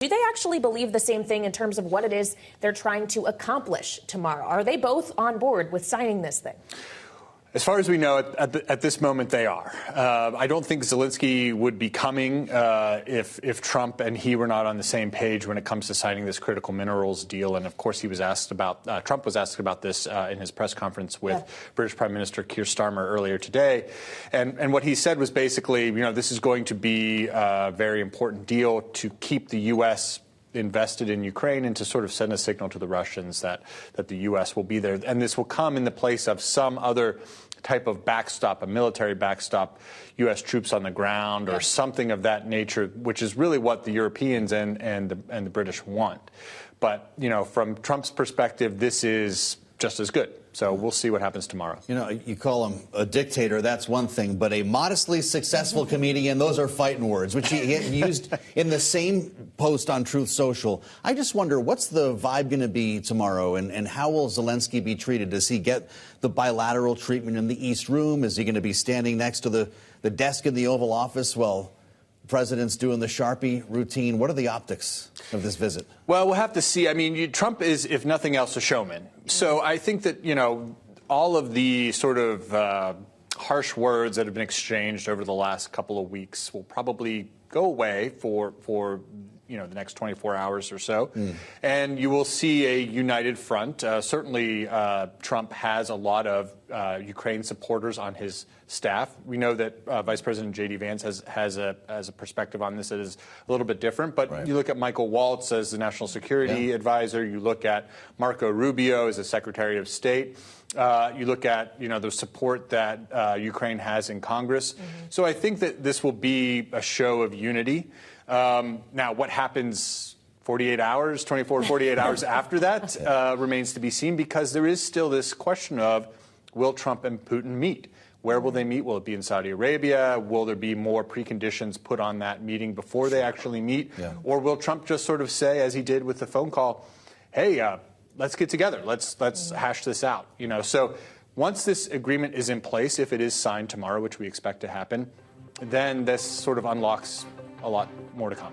Do they actually believe the same thing in terms of what it is they're trying to accomplish tomorrow? Are they both on board with signing this thing? As far as we know, at this moment, they are. I don't think Zelensky would be coming if Trump and he were not on the same page when it comes to signing this critical minerals deal. And of course, he was asked about Trump was asked about this in his press conference with British Prime Minister Keir Starmer earlier today. And what he said was basically, this is going to be a very important deal to keep the U.S. invested in Ukraine and to sort of send a signal to the Russians that the U.S. will be there. And this will come in the place of some other type of backstop, a military backstop, U.S. troops on the ground or something of that nature, which is really what the Europeans and the British want. But, from Trump's perspective, this is just as good. So we'll see what happens tomorrow. You call him a dictator, that's one thing, but a modestly successful comedian, those are fighting words, which he used in the same post on Truth Social. I just wonder, what's the vibe going to be tomorrow, and how will Zelensky be treated? Does he get the bilateral treatment in the East Room? Is he going to be standing next to the desk in the Oval Office while the president's doing the Sharpie routine? What are the optics of this visit? Well, we'll have to see. I mean, Trump is, if nothing else, a showman. So I think that, all of the sort of harsh words that have been exchanged over the last couple of weeks will probably go away for the next 24 hours or so. And you will see a united front. Certainly, Trump has a lot of Ukraine supporters on his staff. We know that Vice President J.D. Vance has a perspective on this that is a little bit different. But you look at Michael Waltz as the national security advisor. You look at Marco Rubio as the Secretary of State. You look at, the support that Ukraine has in Congress. So I think that this will be a show of unity. Now, what happens 48 hours after that remains to be seen, because there is still this question of, will Trump and Putin meet? Where will they meet? Will it be in Saudi Arabia? Will there be more preconditions put on that meeting before they actually meet? Or will Trump just sort of say, as he did with the phone call, hey, let's get together. Let's hash this out. So once this agreement is in place, if it is signed tomorrow, which we expect to happen, then this sort of unlocks a lot more to come.